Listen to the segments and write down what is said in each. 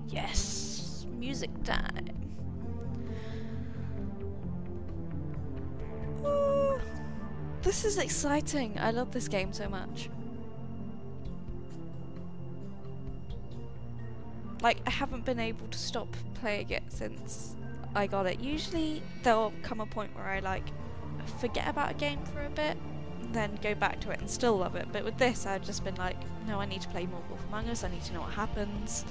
Yes, music time. Ooh, this is exciting. I love this game so much. Like, I haven't been able to stop playing it since I got it. Usually there'll come a point where I like forget about a game for a bit and then go back to it and still love it. But with this I've just been like, no, I need to play more Wolf Among Us, I need to know what happens.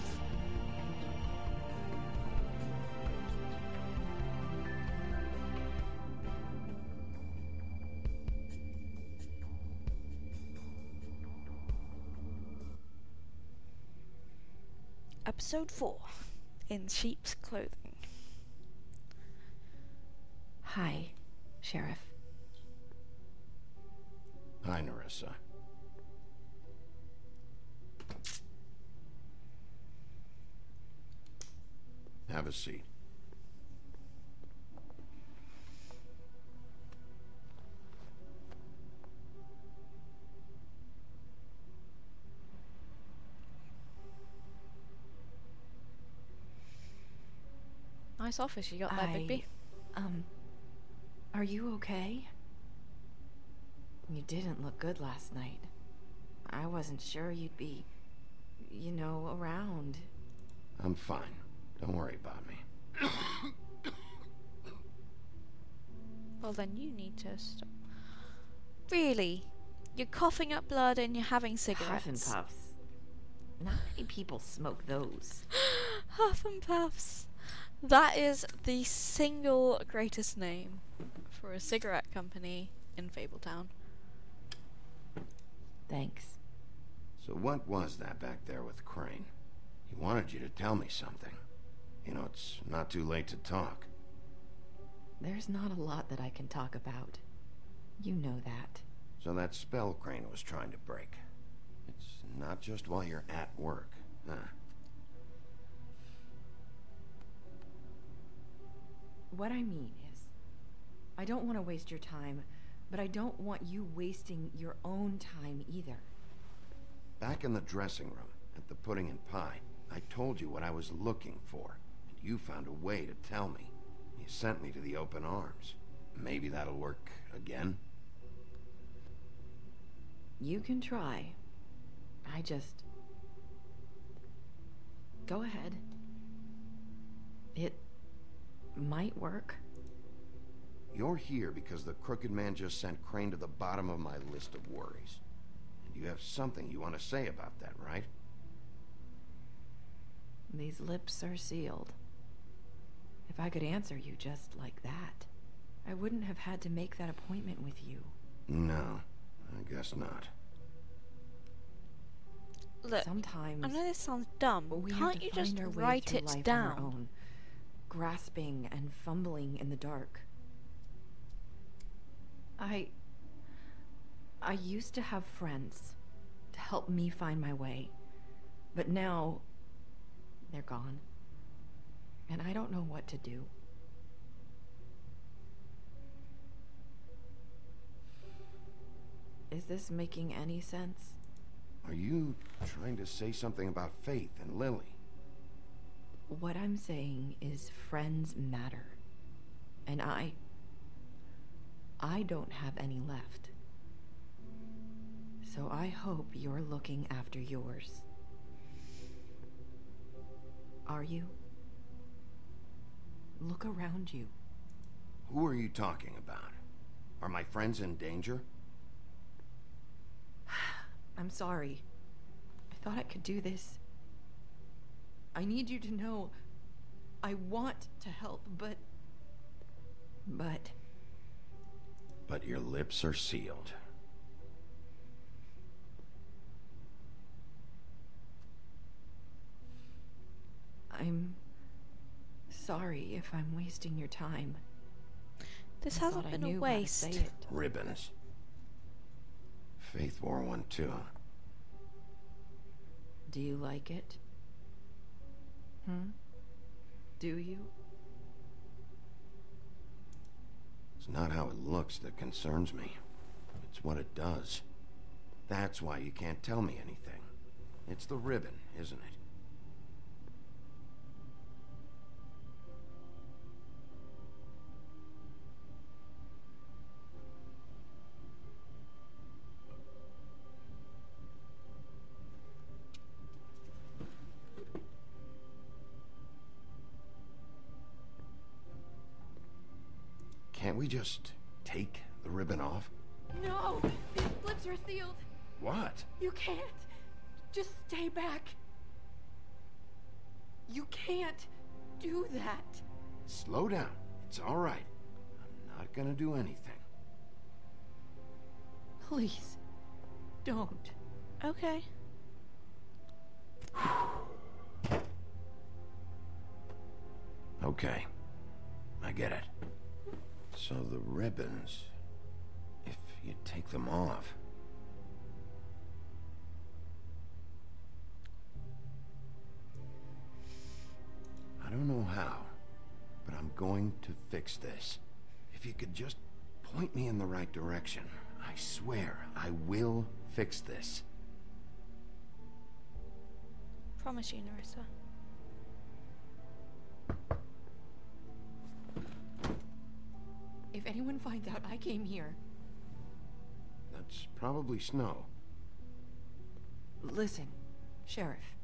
Episode 4, In Sheep's Clothing. Hi, Sheriff. Hi, Nerissa. Have a seat. Nice office you got there, Bigby. Are you okay? You didn't look good last night. I wasn't sure you'd be, you know, around. I'm fine. Don't worry about me. Well, then you need to stop. Really? You're coughing up blood and you're having cigarettes. Huff and puffs. Not many people smoke those. Huff and Puffs. That is the single greatest name for a cigarette company in Fable Town. Thanks. So what was that back there with Crane? He wanted you to tell me something. You know, it's not too late to talk. There's not a lot that I can talk about. You know that. So that spell Crane was trying to break. It's not just while you're at work, huh? What I mean is, I don't want to waste your time, but I don't want you wasting your own time either. Back in the dressing room, at the pudding and pie, I told you what I was looking for, and you found a way to tell me. You sent me to the open arms. Maybe that'll work again? You can try. I just... Go ahead. It might work. You're here because the Crooked Man just sent Crane to the bottom of my list of worries. And you have something you want to say about that, right? These lips are sealed. If I could answer you just like that, I wouldn't have had to make that appointment with you. No, I guess not. Look, sometimes I know this sounds dumb, but we can't you just write it down? Own, grasping and fumbling in the dark. I used to have friends to help me find my way, but now they're gone, and I don't know what to do. Is this making any sense? Are you trying to say something about Faith and Lily? What I'm saying is friends matter, and I don't have any left. So I hope you're looking after yours. Are you? Look around you. Who are you talking about? Are my friends in danger? I'm sorry. I thought I could do this. I need you to know I want to help, but... But your lips are sealed. I'm sorry if I'm wasting your time. This hasn't been a waste. Ribbons. Faith wore one too. Do you like it? Do you? It's not how it looks that concerns me. It's what it does. That's why you can't tell me anything. It's the ribbon, isn't it? just take the ribbon off? No! These flips are sealed! What? You can't! Just stay back! You can't do that! Slow down. It's all right. I'm not gonna do anything. Please, don't. Okay. Okay. I get it. So the ribbons, if you take them off... I don't know how, but I'm going to fix this. If you could just point me in the right direction, I swear I will fix this. Promise you, Nerissa. If anyone finds out I came here... That's probably Snow. Listen, Sheriff.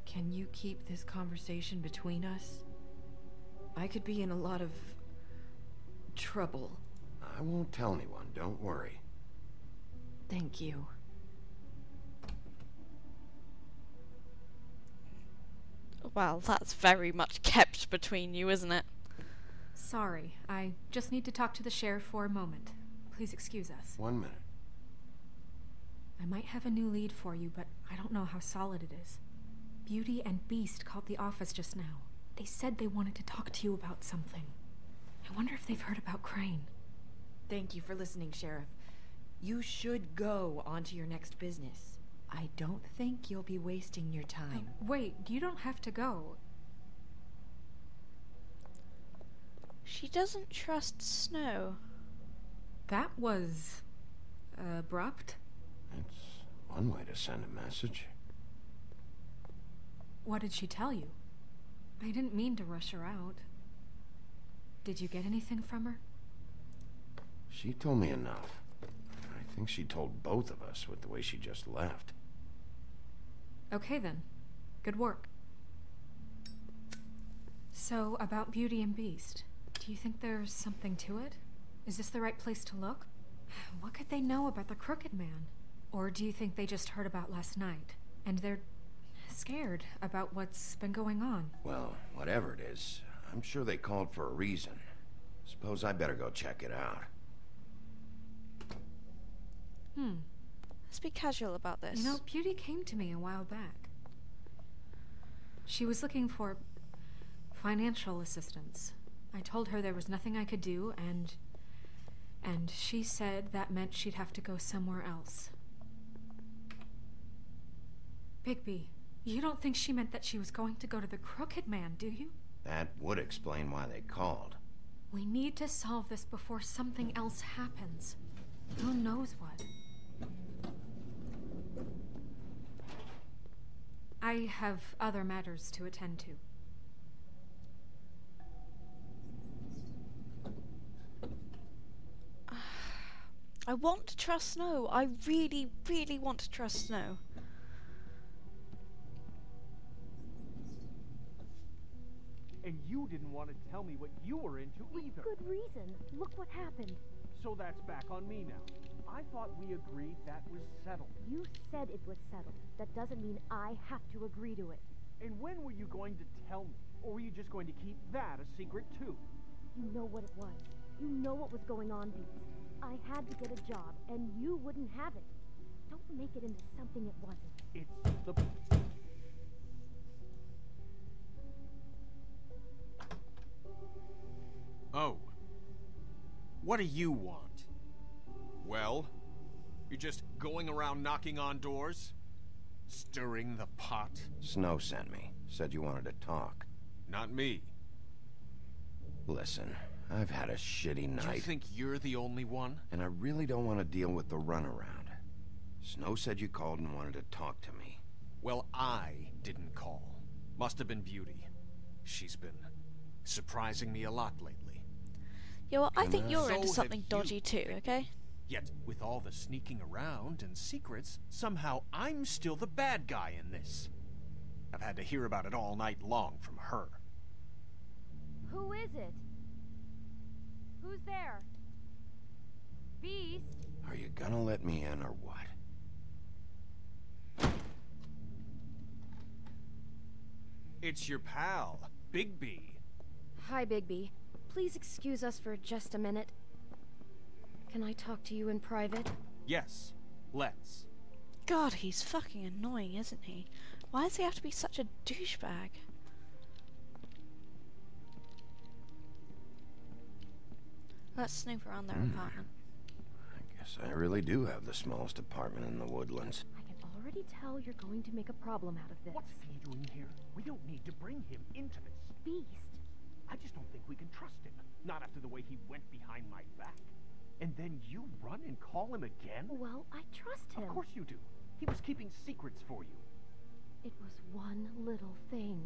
Can you keep this conversation between us? I could be in a lot of... trouble. I won't tell anyone, don't worry. Thank you. Well, that's very much kept between you, isn't it? Sorry, I just need to talk to the sheriff for a moment. Please excuse us. 1 minute. I might have a new lead for you, but I don't know how solid it is. Beauty and Beast called the office just now. They said they wanted to talk to you about something. I wonder if they've heard about Crane. Thank you for listening, Sheriff. You should go on to your next business. I don't think you'll be wasting your time. Wait, you don't have to go. She doesn't trust Snow. That was... abrupt? It's one way to send a message. What did she tell you? I didn't mean to rush her out. Did you get anything from her? She told me enough. I think she told both of us with the way she just left. Okay then. Good work. So, about Beauty and Beast. Do you think there's something to it? Is this the right place to look? What could they know about the Crooked Man? Or do you think they just heard about last night, and they're scared about what's been going on? Well, whatever it is, I'm sure they called for a reason. Suppose I better go check it out. Let's be casual about this. You know, Beauty came to me a while back. She was looking for financial assistance. I told her there was nothing I could do, and she said that meant she'd have to go somewhere else. Bigby, you don't think she meant that she was going to go to the Crooked Man, do you? That would explain why they called. We need to solve this before something else happens. Who knows what? I have other matters to attend to. I want to trust Snow. I really, really want to trust Snow. And you didn't want to tell me what you were into either. Good reason. Look what happened. So that's back on me now. I thought we agreed that was settled. You said it was settled. That doesn't mean I have to agree to it. And when were you going to tell me? Or were you just going to keep that a secret too? You know what it was. You know what was going on, Beast. I had to get a job, and you wouldn't have it. Don't make it into something it wasn't. It's the... Oh. What do you want? Well, you're just going around knocking on doors? Stirring the pot? Snow sent me. Said you wanted to talk. Not me. Listen, I've had a shitty night. You think you're the only one? And I really don't want to deal with the runaround. Snow said you called and wanted to talk to me. Well, I didn't call. Must have been Beauty. She's been surprising me a lot lately. Yeah, well, I think So you're have into something you, dodgy too, Bigby. okay? Yet, with all the sneaking around and secrets, somehow I'm still the bad guy in this. I've had to hear about it all night long from her. Who is it? Who's there? Beast? Are you gonna let me in or what? It's your pal, Bigby. Hi, Bigby. Please excuse us for just a minute. Can I talk to you in private? Yes, let's. God, he's fucking annoying, isn't he? Why does he have to be such a douchebag? Let's snoop around their apartment. I guess I really do have the smallest apartment in the Woodlands. I can already tell you're going to make a problem out of this. What's he doing here? We don't need to bring him into this. Beast? I just don't think we can trust him. Not after the way he went behind my back. And then you run and call him again? Well, I trust him. Of course you do. He was keeping secrets for you. It was one little thing.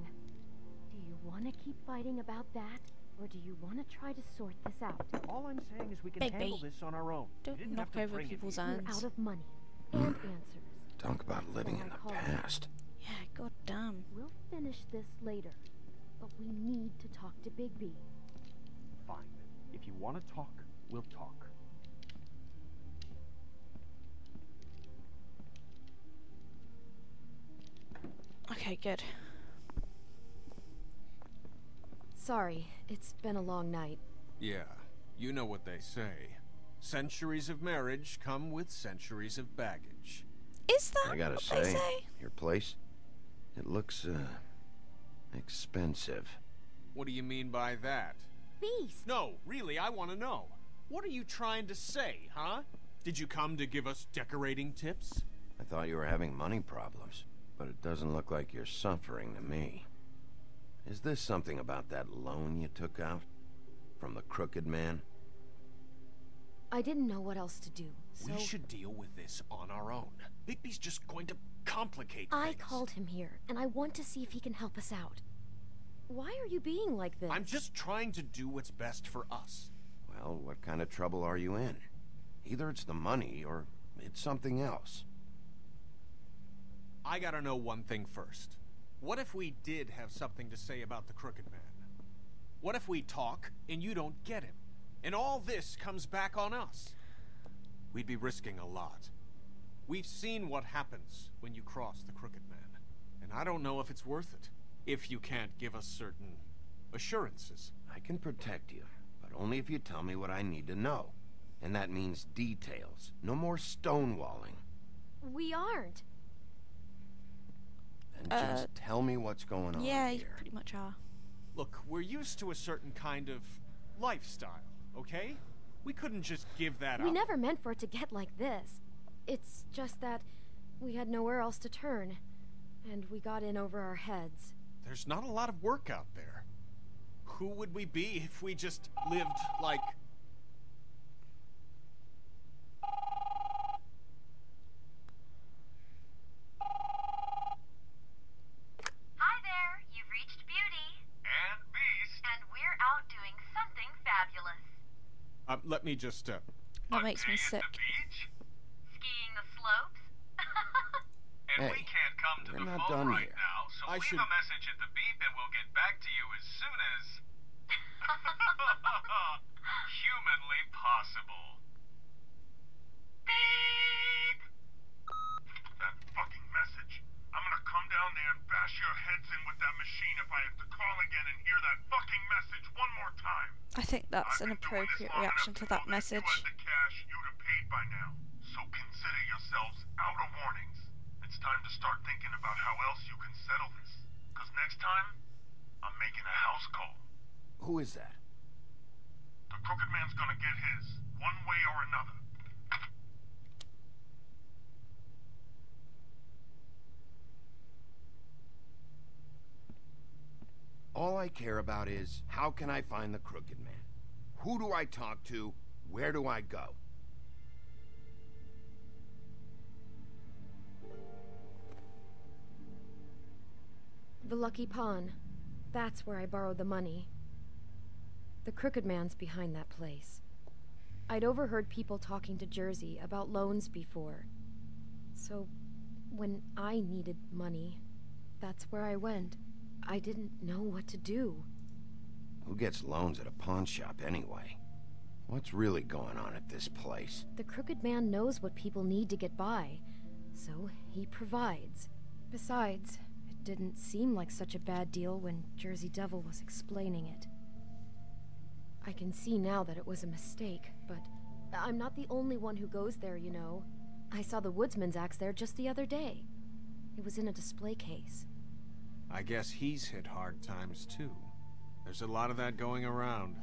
Do you want to keep fighting about that? Or do you want to try to sort this out? All I'm saying is we can Bigby, handle this on our own. You don't didn't knock have to over bring him people's here. You're hands. out of money and answers. Talk about living in the past. Yeah, god damn. We'll finish this later, but we need to talk to Bigby. Fine. If you want to talk, we'll talk. Okay, good. Sorry, it's been a long night. Yeah, you know what they say. Centuries of marriage come with centuries of baggage. Is that I gotta what they say, say? your place, it looks, expensive. What do you mean by that? Beast! No, really, I want to know. What are you trying to say, huh? Did you come to give us decorating tips? I thought you were having money problems, but it doesn't look like you're suffering to me. Is this something about that loan you took out? From the crooked man? I didn't know what else to do, so... We should deal with this on our own. Bigby's just going to complicate things. I called him here, and I want to see if he can help us out. Why are you being like this? I'm just trying to do what's best for us. Well, what kind of trouble are you in? Either it's the money, or it's something else. I gotta know one thing first. What if we did have something to say about the Crooked Man? What if we talk, and you don't get him? And all this comes back on us? We'd be risking a lot. We've seen what happens when you cross the Crooked Man. And I don't know if it's worth it. If you can't give us certain assurances. I can protect you, but only if you tell me what I need to know. And that means details. No more stonewalling. We aren't. Then just tell me what's going on Yeah, you here. pretty much are. Look, we're used to a certain kind of lifestyle, okay? We couldn't just give that up. We never meant for it to get like this. It's just that we had nowhere else to turn, and we got in over our heads. There's not a lot of work out there. Who would we be if we just lived like... Hi there, you've reached Beauty. And Beast. And we're out doing something fabulous. let me just, That makes me A day sick. at the beach? Skiing the slopes. And Hey, we can't come to we're the not phone done right here. now, so I leave should- a message at the beep and we'll get back to you as soon as... humanly possible. Beep! That fucking message. I'm gonna come down there and bash your heads in with that machine if I have to call again and hear that fucking message one more time. I think that's an I've been doing this appropriate long reaction enough to know that message. You had the cash, you'd have paid by now. So consider yourselves out of warnings. It's time to start thinking about how else you can settle this. Because next time, I'm making a house call. Who is that? The Crooked Man's gonna get his, one way or another. All I care about is, how can I find the Crooked Man? Who do I talk to? Where do I go? The Lucky Pawn. That's where I borrowed the money. The Crooked Man's behind that place. I'd overheard people talking to Jersey about loans before. So, when I needed money, that's where I went. I didn't know what to do. Who gets loans at a pawn shop anyway? What's really going on at this place? The Crooked Man knows what people need to get by, so he provides. Besides, it didn't seem like such a bad deal when Jersey Devil was explaining it. I can see now that it was a mistake, but I'm not the only one who goes there, you know. I saw the woodsman's axe there just the other day. It was in a display case. I guess he's hit hard times too. There's a lot of that going around.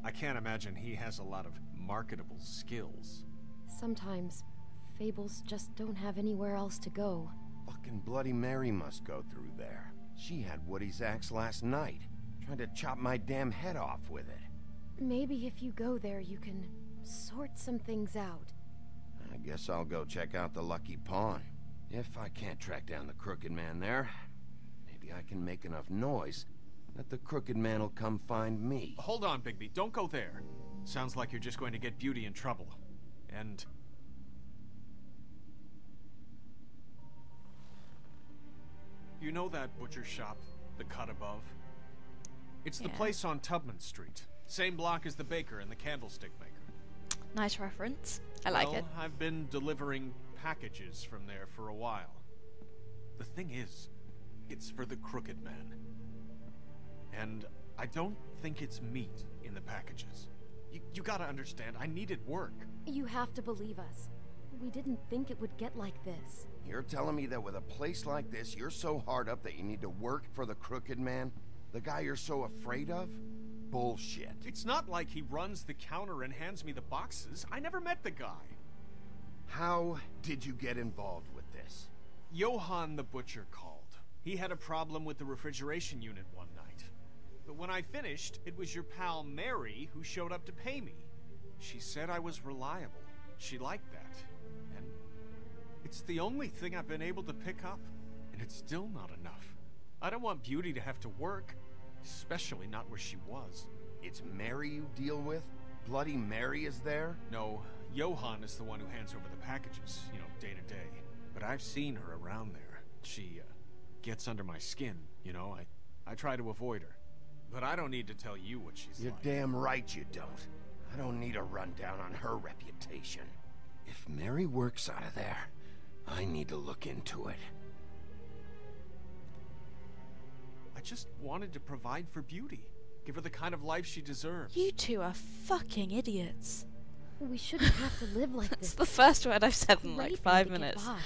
I can't imagine he has a lot of marketable skills. Sometimes, fables just don't have anywhere else to go. Fucking Bloody Mary must go through there. She had Woody's axe last night. Tried to chop my damn head off with it. Maybe if you go there, you can sort some things out. I guess I'll go check out the Lucky Pawn. If I can't track down the Crooked Man there, maybe I can make enough noise that the Crooked Man will come find me. Hold on, Bigby. Don't go there. Sounds like you're just going to get Beauty in trouble. And... you know that butcher shop, the cut above? It's the place on Tubman Street. Same block as the baker and the candlestick maker. Nice reference. I like it. I've been delivering packages from there for a while. The thing is, it's for the Crooked Man. And I don't think it's meat in the packages. You gotta understand, I needed work. You have to believe us. We didn't think it would get like this. You're telling me that with a place like this, you're so hard up that you need to work for the Crooked Man? The guy you're so afraid of? Bullshit. It's not like he runs the counter and hands me the boxes. I never met the guy. How did you get involved with this? Johann the butcher called. He had a problem with the refrigeration unit one night. But when I finished, it was your pal Mary who showed up to pay me. She said I was reliable. She liked that. And it's the only thing I've been able to pick up. And it's still not enough. I don't want Beauty to have to work. Especially not where she was. It's Mary you deal with? Bloody Mary is there? No, Johann is the one who hands over the packages, you know, day to day. But I've seen her around there. She, gets under my skin, you know. I try to avoid her. But I don't need to tell you what she's You're like. damn right you don't. I don't need a rundown on her reputation. If Mary works out of there, I need to look into it. I just wanted to provide for Beauty. Give her the kind of life she deserves. You two are fucking idiots. We shouldn't have to live like That's this. the first word I've said in like Great 5 way to get minutes. by.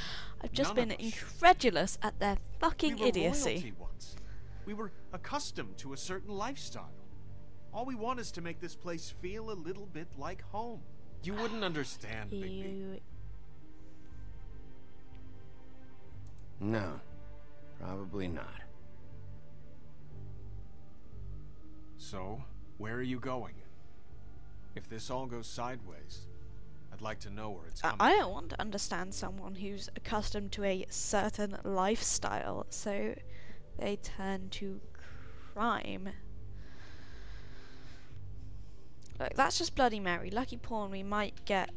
I've just None been of us. incredulous at their fucking We were idiocy. royalty once. We were accustomed to a certain lifestyle. All we want is to make this place feel a little bit like home. You wouldn't understand, Bigby. No, probably not. So, where are you going? If this all goes sideways, I'd like to know where it's coming. I don't want to understand someone who's accustomed to a certain lifestyle, so they turn to crime. Look, that's just Bloody Mary. Lucky Pawn, we might get...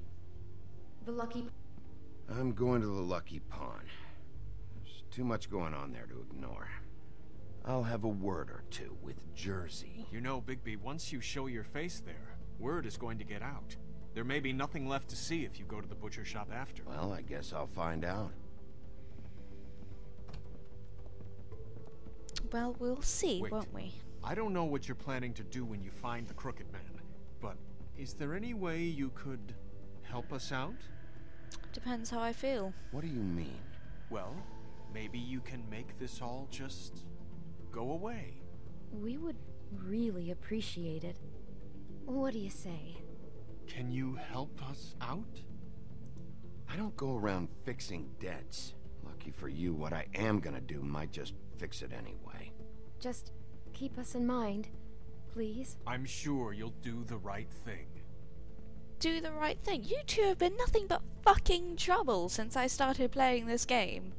The Lucky... I'm going to the Lucky Pawn. There's too much going on there to ignore. I'll have a word or two with Jersey. You know, Bigby, once you show your face there, word is going to get out. There may be nothing left to see if you go to the butcher shop after. Well, I guess I'll find out. Well, we'll see, Wait. won't we? I don't know what you're planning to do when you find the Crooked Man, but is there any way you could help us out? Depends how I feel. What do you mean? Well, maybe you can make this all just go away. We would really appreciate it. What do you say? Can you help us out? I don't go around fixing debts. Lucky for you, what I am gonna do might just fix it anyway. Just keep us in mind, please. I'm sure you'll do the right thing. Do the right thing. You two have been nothing but fucking trouble since I started playing this game.